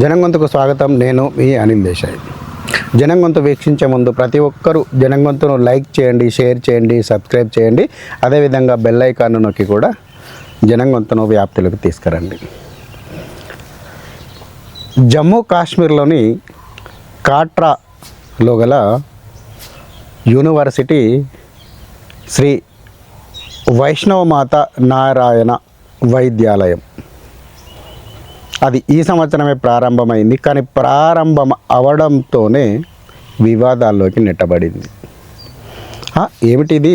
జనంగొంతుకు స్వాగతం. నేను మీ అనిల్ దేశాయ్. జనంగొంతు వీక్షించే ముందు ప్రతి ఒక్కరూ జనంగొంతును లైక్ చేయండి, షేర్ చేయండి, సబ్స్క్రైబ్ చేయండి. అదేవిధంగా బెల్ ఐకాన్ నొక్కి కూడా జనంగొంతును వ్యాప్తిలోకి తీసుకురండి. జమ్మూ కాశ్మీర్లోని కాట్రాలో గల యూనివర్సిటీ శ్రీ వైష్ణవమాత నారాయణ వైద్యాలయం అది ఈ సంవత్సరమే ప్రారంభమైంది. కానీ ప్రారంభం అవడంతోనే వివాదాల్లోకి నెట్టబడింది. ఏమిటిది?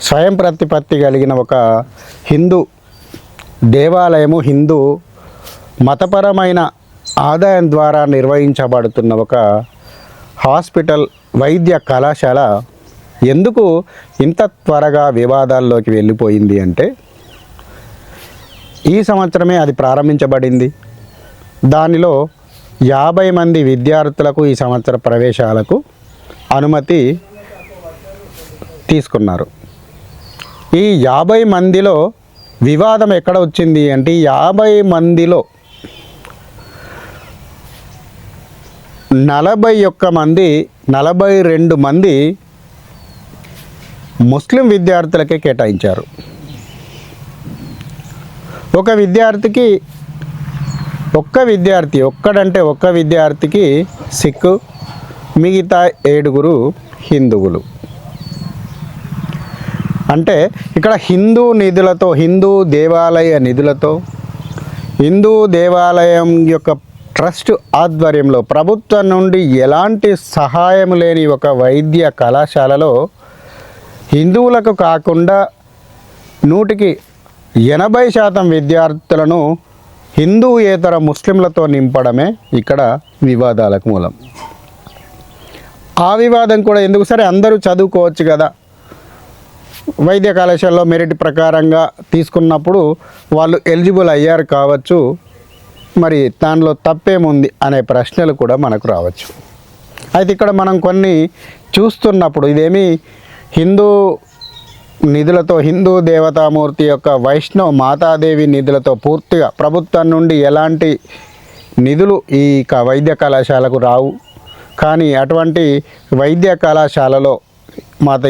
స్వయం ప్రతిపత్తి కలిగిన ఒక హిందూ దేవాలయము, హిందూ మతపరమైన ఆదాయం ద్వారా నిర్వహించబడుతున్న ఒక హాస్పిటల్, వైద్య కళాశాల ఎందుకు ఇంత త్వరగా వివాదాల్లోకి వెళ్ళిపోయింది అంటే, ఈ సంవత్సరమే అది ప్రారంభించబడింది. దానిలో 50 మంది విద్యార్థులకు ఈ సంవత్సర ప్రవేశాలకు అనుమతి తీసుకున్నారు. ఈ 50 మందిలో వివాదం ఎక్కడ వచ్చింది అంటే, 50 మందిలో 41 మంది, 42 మంది ముస్లిం విద్యార్థులకే కేటాయించారు. ఒక విద్యార్థికి సిక్కు, మిగతా 7 హిందువులు. అంటే ఇక్కడ హిందూ దేవాలయం యొక్క ట్రస్ట్ ఆధ్వర్యంలో ప్రభుత్వం నుండి ఎలాంటి సహాయం లేని ఒక వైద్య కళాశాలలో హిందువులకు కాకుండా 80% విద్యార్థులను హిందూయేతర ముస్లింలతో నింపడమే ఇక్కడ వివాదాలకు మూలం. ఆ వివాదం కూడా ఎందుకు? సరే, అందరూ చదువుకోవచ్చు కదా, వైద్య కళాశాలలో మెరిట్ ప్రకారంగా తీసుకున్నప్పుడు వాళ్ళు ఎలిజిబుల్ అయ్యారు కావచ్చు, మరి దానిలో తప్పేముంది అనే ప్రశ్నలు కూడా మనకు రావచ్చు. అయితే ఇక్కడ మనం కొన్ని చూస్తున్నప్పుడు ఇదేమి హిందూ నిధులతో, హిందూ దేవతామూర్తి యొక్క వైష్ణవ మాతాదేవి నిధులతో పూర్తిగా ప్రభుత్వం నుండి ఎలాంటి నిధులు ఈ వైద్య కళాశాలకు రావు. కానీ అటువంటి వైద్య కళాశాలలో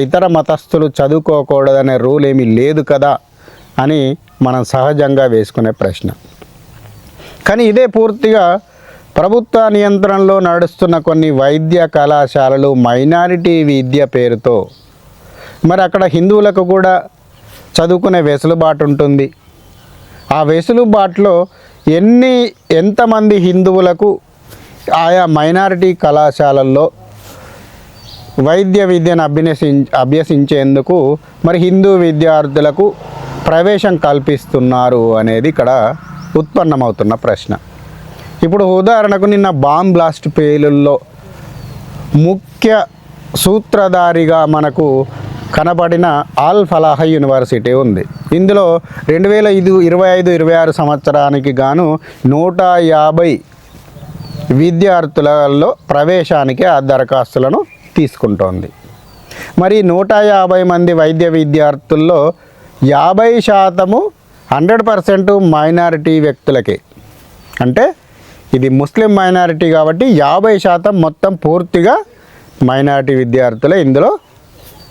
ఇతర మతస్థులు చదువుకోకూడదనే రూల్ ఏమీ లేదు కదా అని మనం సహజంగా వేసుకునే ప్రశ్న. కానీ ఇదే పూర్తిగా ప్రభుత్వ నియంత్రణలో నడుస్తున్న కొన్ని వైద్య కళాశాలలు మైనారిటీ విద్య పేరుతో, మరి అక్కడ హిందువులకు కూడా చదువుకునే వెసులుబాటు ఉంటుంది. ఆ వెసులుబాటులో ఎంతమంది హిందువులకు ఆయా మైనారిటీ కళాశాలల్లో వైద్య విద్యను అభ్యసించేందుకు మరి హిందూ విద్యార్థులకు ప్రవేశం కల్పిస్తున్నారు అనేది ఇక్కడ ఉత్పన్నమవుతున్న ప్రశ్న. ఇప్పుడు ఉదాహరణకు నిన్న బాంబ్ బ్లాస్ట్ పేలుల్లో ముఖ్య సూత్రధారిగా మనకు కనబడిన అల్ ఫలాహ్ యూనివర్సిటీ ఉంది. ఇందులో 2025-26 సంవత్సరానికి గాను 150 విద్యార్థులలో ప్రవేశానికి ఆ దరఖాస్తులను తీసుకుంటోంది. మరి 150 మంది వైద్య విద్యార్థుల్లో 50% 100% మైనారిటీ వ్యక్తులకే. అంటే ఇది ముస్లిం మైనారిటీ కాబట్టి 50% మొత్తం పూర్తిగా మైనారిటీ విద్యార్థులే ఇందులో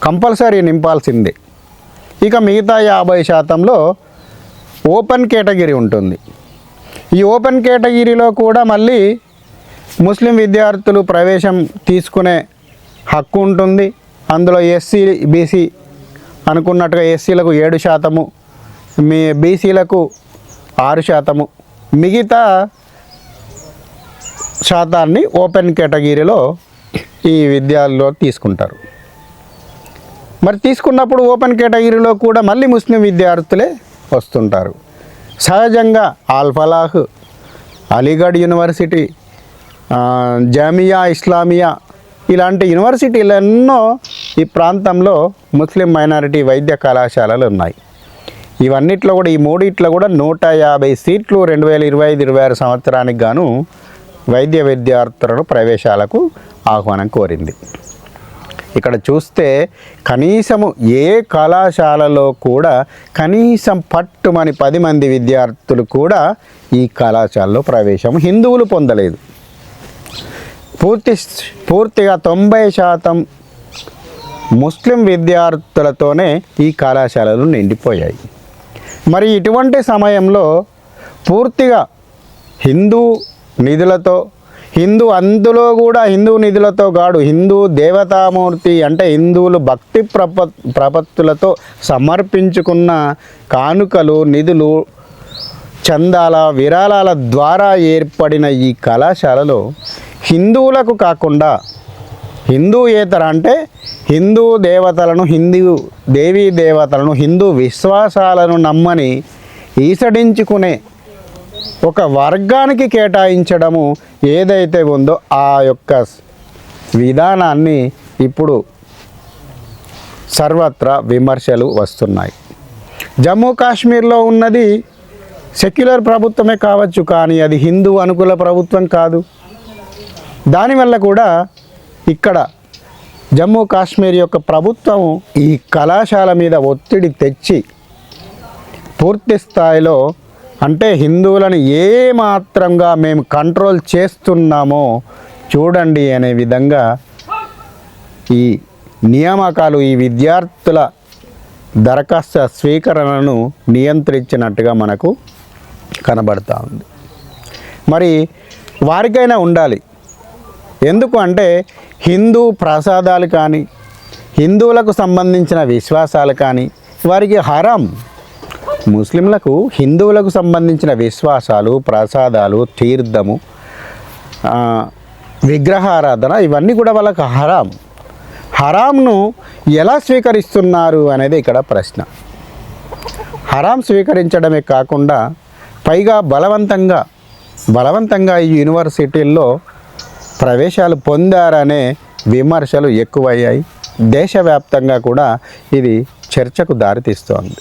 కంపల్సరీ నింపాల్సిందే. ఇక మిగతా 50%లో ఓపెన్ కేటగిరీ ఉంటుంది. ఈ ఓపెన్ కేటగిరీలో కూడా మళ్ళీ ముస్లిం విద్యార్థులు ప్రవేశం తీసుకునే హక్కు ఉంటుంది. అందులో ఎస్సీ, బీసీ అనుకున్నట్టుగా ఎస్సీలకు 7%, బీసీలకు 6%, మిగతా శాతాన్ని ఓపెన్ కేటగిరీలో ఈ విద్యార్థులు తీసుకుంటారు. మరి తీసుకున్నప్పుడు ఓపెన్ కేటగిరీలో కూడా మళ్ళీ ముస్లిం విద్యార్థులే వస్తుంటారు. సహజంగా అల్ ఫలాహ్, అలీగఢ్ యూనివర్సిటీ, జామియా ఇస్లామియా ఇలాంటి యూనివర్సిటీలు ఎన్నో ఈ ప్రాంతంలో ముస్లిం మైనారిటీ వైద్య కళాశాలలు ఉన్నాయి. ఇవన్నిట్లో కూడా, ఈ మూడిట్లో కూడా 150 సీట్లు 2025-26 సంవత్సరానికి గాను వైద్య విద్యార్థులను ప్రవేశాలకు ఆహ్వానం కోరింది. ఇక్కడ చూస్తే కనీసము ఏ కళాశాలలో కూడా కనీసం పట్టుమని 10 మంది విద్యార్థులు కూడా ఈ కళాశాలలో ప్రవేశం హిందువులు పొందలేదు. పూర్తిగా 90% ముస్లిం విద్యార్థులతోనే ఈ కళాశాలలు నిండిపోయాయి. మరి ఇటువంటి సమయంలో పూర్తిగా హిందూ నిధులతో అందులో కూడా హిందూ నిధులతో కాదు, హిందూ దేవతామూర్తి అంటే హిందువులు భక్తి ప్రపత్తులతో సమర్పించుకున్న కానుకలు, నిధులు, చందాల, విరాళాల ద్వారా ఏర్పడిన ఈ కళాశాలలో హిందువులకు కాకుండా హిందూయేతర అంటే హిందూ దేవతలను, హిందూ దేవీ దేవతలను, హిందూ విశ్వాసాలను నమ్మని ఈసడించుకునే ఒక వర్గానికి కేటాయించడము ఏదైతే ఉందో ఆ యొక్క విధానాన్ని ఇప్పుడు సర్వత్రా విమర్శలు వస్తున్నాయి. జమ్మూ కాశ్మీర్లో ఉన్నది సెక్యులర్ ప్రభుత్వమే కావచ్చు, కానీ అది హిందూ అనుకూల ప్రభుత్వం కాదు. దానివల్ల కూడా ఇక్కడ జమ్మూ కాశ్మీర్ యొక్క ప్రభుత్వం ఈ కళాశాల మీద ఒత్తిడి తెచ్చి పూర్తి స్థాయిలో అంటే హిందువులను ఏ మాత్రంగా మేము కంట్రోల్ చేస్తున్నామో చూడండి అనే విధంగా ఈ నియామకాలు, ఈ విద్యార్థుల దరఖాస్తు స్వీకరణను నియంత్రించినట్టుగా మనకు కనబడుతూ ఉంది. మరి వారికైనా ఉండాలి. ఎందుకు అంటే హిందూ ప్రసాదాలు కానీ, హిందువులకు సంబంధించిన విశ్వాసాలు కానీ వారికి హరాం. ముస్లింలకు హిందువులకు సంబంధించిన విశ్వాసాలు, ప్రసాదాలు, తీర్థము, విగ్రహారాధన ఇవన్నీ కూడా వాళ్ళకు హరాం. హరాంను ఎలా స్వీకరిస్తున్నారు అనేది ఇక్కడ ప్రశ్న. హరాం స్వీకరించడమే కాకుండా పైగా బలవంతంగా ఈ యూనివర్సిటీల్లో ప్రవేశాలు పొందారనే విమర్శలు ఎక్కువయ్యాయి. దేశవ్యాప్తంగా కూడా ఇది చర్చకు దారితీస్తోంది.